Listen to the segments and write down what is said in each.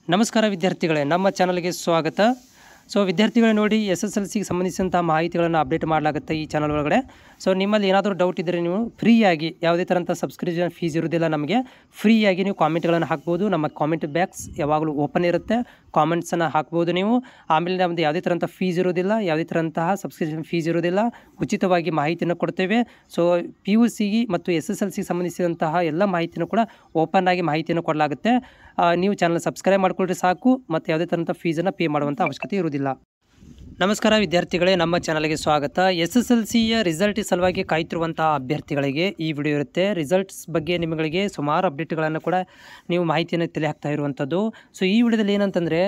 ನಮಸ್ಕಾರ ವಿದ್ಯಾರ್ಥಿಗಳೇ, ನಮ್ಮ ಚಾನಲ್ಗೆ ಸ್ವಾಗತ. ಸೊ ವಿದ್ಯಾರ್ಥಿಗಳೇ ನೋಡಿ, SSLCಗೆ ಸಂಬಂಧಿಸಿದಂಥ ಮಾಹಿತಿಗಳನ್ನು ಅಪ್ಡೇಟ್ ಮಾಡಲಾಗುತ್ತೆ ಈ ಚಾನಲ್ ಒಳಗಡೆ. ಸೊ ನಿಮ್ಮಲ್ಲಿ ಏನಾದರೂ ಡೌಟ್ ಇದ್ದರೆ ನೀವು ಫ್ರೀಯಾಗಿ, ಯಾವುದೇ ಥರಂಥ ಸಬ್ಸ್ಕ್ರಿಪ್ಷನ್ ಫೀಸ್ ಇರೋದಿಲ್ಲ, ನಮಗೆ ಫ್ರೀಯಾಗಿ ನೀವು ಕಾಮೆಂಟ್ಗಳನ್ನು ಹಾಕ್ಬೋದು. ನಮ್ಮ ಕಾಮೆಂಟ್ ಬ್ಯಾಕ್ಸ್ ಯಾವಾಗಲೂ ಓಪನ್ ಇರುತ್ತೆ, ಕಾಮೆಂಟ್ಸನ್ನು ಹಾಕ್ಬೋದು ನೀವು. ಆಮೇಲೆ ನಮ್ಮದು ಯಾವುದೇ ಥರಂಥ ಫೀಸ್ ಇರೋದಿಲ್ಲ, ಯಾವುದೇ ಥರಂತಹ ಸಬ್ಸ್ಕ್ರಿಪ್ಷನ್ ಫೀಸ್ ಇರೋದಿಲ್ಲ, ಉಚಿತವಾಗಿ ಮಾಹಿತಿಯನ್ನು ಕೊಡ್ತೇವೆ. ಸೊ PUCಗೆ ಮತ್ತು SSLCಗೆ ಸಂಬಂಧಿಸಿದಂತಹ ಎಲ್ಲ ಮಾಹಿತಿನೂ ಕೂಡ ಓಪನ್ ಆಗಿ ಮಾಹಿತಿಯನ್ನು ಕೊಡಲಾಗುತ್ತೆ. ನೀವು ಚಾನಲ್ ಸಬ್ಸ್ಕ್ರೈಬ್ ಮಾಡ್ಕೊಳ್ರಿ ಸಾಕು, ಮತ್ತು ಯಾವುದೇ ಥರಂಥ ಫೀಸನ್ನು ಪೇ ಮಾಡುವಂಥ ಅವಶ್ಯಕತೆ ಇರುವುದಿಲ್ಲ. ನಮಸ್ಕಾರ ವಿದ್ಯಾರ್ಥಿಗಳೇ, ನಮ್ಮ ಚಾನಲ್ಗೆ ಸ್ವಾಗತ. SSLCಯ ರಿಸಲ್ಟ್ ಸಲುವಾಗಿ ಕಾಯ್ತಿರುವಂಥ ಅಭ್ಯರ್ಥಿಗಳಿಗೆ ಈ ವಿಡಿಯೋ ಇರುತ್ತೆ. ರಿಸಲ್ಟ್ಸ್ ಬಗ್ಗೆ ನಿಮಗೆ ಸುಮಾರು ಅಪ್ಡೇಟ್ಗಳನ್ನು ಕೂಡ ನೀವು ಮಾಹಿತಿಯನ್ನು ತಲೆ ಹಾಕ್ತಾ ಇರುವಂಥದ್ದು. ಸೊ ಈ ವಿಡಿಯೋದಲ್ಲಿ ಏನಂತಂದರೆ,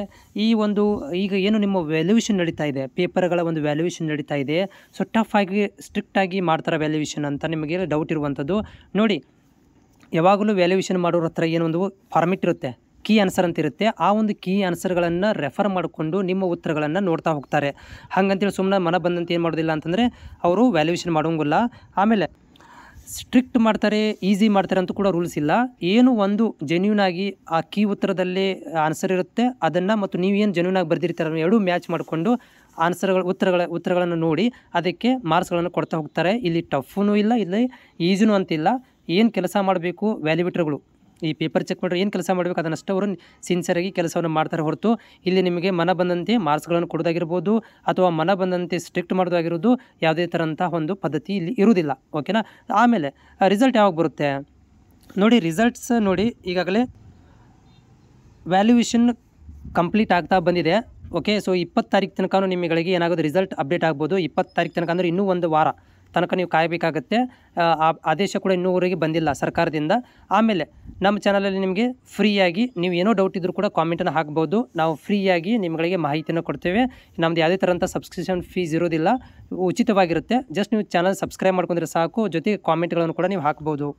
ಈಗ ಏನು ನಿಮ್ಮ ವ್ಯಾಲ್ಯೂಯೇಷನ್ ನಡೀತಾ ಇದೆ, ಪೇಪರ್ಗಳ ಒಂದು ವ್ಯಾಲ್ಯೂಯೇಷನ್ ನಡೀತಾ ಇದೆ. ಸೊ ಟಫ್ ಆಗಿ ಸ್ಟ್ರಿಕ್ಟಾಗಿ ಮಾಡ್ತಾರೆ ವ್ಯಾಲ್ಯೂಯೇಷನ್ ಅಂತ ನಿಮಗೆ ಡೌಟ್ ಇರುವಂಥದ್ದು. ನೋಡಿ, ಯಾವಾಗಲೂ ವ್ಯಾಲ್ಯೂಯೇಷನ್ ಮಾಡೋರ ಹತ್ರ ಏನೊಂದು ಫಾರ್ಮೆಟ್ ಇರುತ್ತೆ, ಕೀ ಆನ್ಸರ್ ಅಂತ ಇರುತ್ತೆ. ಆ ಒಂದು ಕೀ ಆನ್ಸರ್ಗಳನ್ನು ರೆಫರ್ ಮಾಡಿಕೊಂಡು ನಿಮ್ಮ ಉತ್ತರಗಳನ್ನು ನೋಡ್ತಾ ಹೋಗ್ತಾರೆ. ಹಾಗಂತೇಳಿ ಸುಮ್ಮನೆ ಮನ ಬಂದಂತೆ ಏನು ಮಾಡೋದಿಲ್ಲ ಅಂತಂದರೆ ಅವರು ವ್ಯಾಲ್ಯೂಯೇಷನ್ ಮಾಡೋಂಗಿಲ್ಲ. ಆಮೇಲೆ ಸ್ಟ್ರಿಕ್ಟ್ ಮಾಡ್ತಾರೆ, ಈಸಿ ಮಾಡ್ತಾರೆ ಅಂತ ಕೂಡ ರೂಲ್ಸ್ ಇಲ್ಲ. ಏನು ಒಂದು ಜೆನ್ಯೂನ್ ಆಗಿ ಆ ಕೀ ಉತ್ತರದಲ್ಲಿ ಆನ್ಸರ್ ಇರುತ್ತೆ, ಅದನ್ನು ಮತ್ತು ನೀವೇನು ಜೆನ್ಯೂನ್ ಆಗಿ ಬರೆದಿರ್ತಾರೆ ಎರಡೂ ಮ್ಯಾಚ್ ಮಾಡಿಕೊಂಡು ಉತ್ತರಗಳನ್ನು ನೋಡಿ ಅದಕ್ಕೆ ಮಾರ್ಕ್ಸ್ಗಳನ್ನು ಕೊಡ್ತಾ ಹೋಗ್ತಾರೆ. ಇಲ್ಲಿ ಟಫ್ನೂ ಇಲ್ಲ, ಇಲ್ಲಿ ಈಸಿನೂ ಅಂತಿಲ್ಲ. ಏನು ಕೆಲಸ ಮಾಡಬೇಕು ವ್ಯಾಲ್ಯೂವೇಟರ್ಗಳು, ಈ ಪೇಪರ್ ಚೆಕ್ ಮಾಡಿದ್ರೆ ಏನು ಕೆಲಸ ಮಾಡಬೇಕು ಅದನ್ನಷ್ಟು ಅವರು ಸಿನ್ಸಿಯರಾಗಿ ಕೆಲಸವನ್ನು ಮಾಡ್ತಾರೆ ಹೊರತು ಇಲ್ಲಿ ನಿಮಗೆ ಮನ ಬಂದಂತೆ ಮಾರ್ಕ್ಸ್ಗಳನ್ನು ಕೊಡೋದಾಗಿರ್ಬೋದು ಅಥವಾ ಮನ ಬಂದಂತೆ ಸ್ಟ್ರಿಕ್ಟ್ ಮಾಡೋದಾಗಿರೋದು ಯಾವುದೇ ಥರಂಥ ಒಂದು ಪದ್ಧತಿ ಇಲ್ಲಿ ಇರುವುದಿಲ್ಲ. ಓಕೆನಾ. ಆಮೇಲೆ ರಿಸಲ್ಟ್ ಯಾವಾಗ ಬರುತ್ತೆ ನೋಡಿ, ರಿಸಲ್ಟ್ಸ್ ನೋಡಿ ಈಗಾಗಲೇ ವ್ಯಾಲ್ಯೂಯೇಷನ್ ಕಂಪ್ಲೀಟ್ ಆಗ್ತಾ ಬಂದಿದೆ. ಓಕೆ. ಸೊ 20 ತಾರೀಕು ತನಕ ನಿಮಗೆ ಏನಾಗೋದು ರಿಸಲ್ಟ್ ಅಪ್ಡೇಟ್ ಆಗ್ಬೋದು. 20 ತಾರೀಕು ತನಕ ಅಂದರೆ ಇನ್ನೂ ಒಂದು ವಾರ ತನಕ ನೀವು ಕಾಯಬೇಕಾಗತ್ತೆ. ಆದೇಶ ಕೂಡ ಇನ್ನೂವರೆಗೆ ಬಂದಿಲ್ಲ ಸರ್ಕಾರದಿಂದ. ಆಮೇಲೆ ನಮ್ಮ ಚಾನಲಲ್ಲಿ ನಿಮಗೆ ಫ್ರೀಯಾಗಿ ನೀವು ಏನೋ ಡೌಟ್ ಇದ್ದರೂ ಕೂಡ ಕಾಮೆಂಟನ್ನು ಹಾಕ್ಬೋದು. ನಾವು ಫ್ರೀಯಾಗಿ ನಿಮಗೆ ಮಾಹಿತಿಯನ್ನು ಕೊಡ್ತೇವೆ. ನಮ್ಮದು ಯಾವುದೇ ಥರಂಥ ಸಬ್ಸ್ಕ್ರಿಪ್ಷನ್ ಫೀಸ್ ಇರೋದಿಲ್ಲ, ಉಚಿತವಾಗಿರುತ್ತೆ. ಜಸ್ಟ್ ನೀವು ಚಾನಲ್ ಸಬ್ಸ್ಕ್ರೈಬ್ ಮಾಡ್ಕೊಂಡ್ರೆ ಸಾಕು, ಜೊತೆಗೆ ಕಾಮೆಂಟ್ಗಳನ್ನು ಕೂಡ ನೀವು ಹಾಕ್ಬೋದು.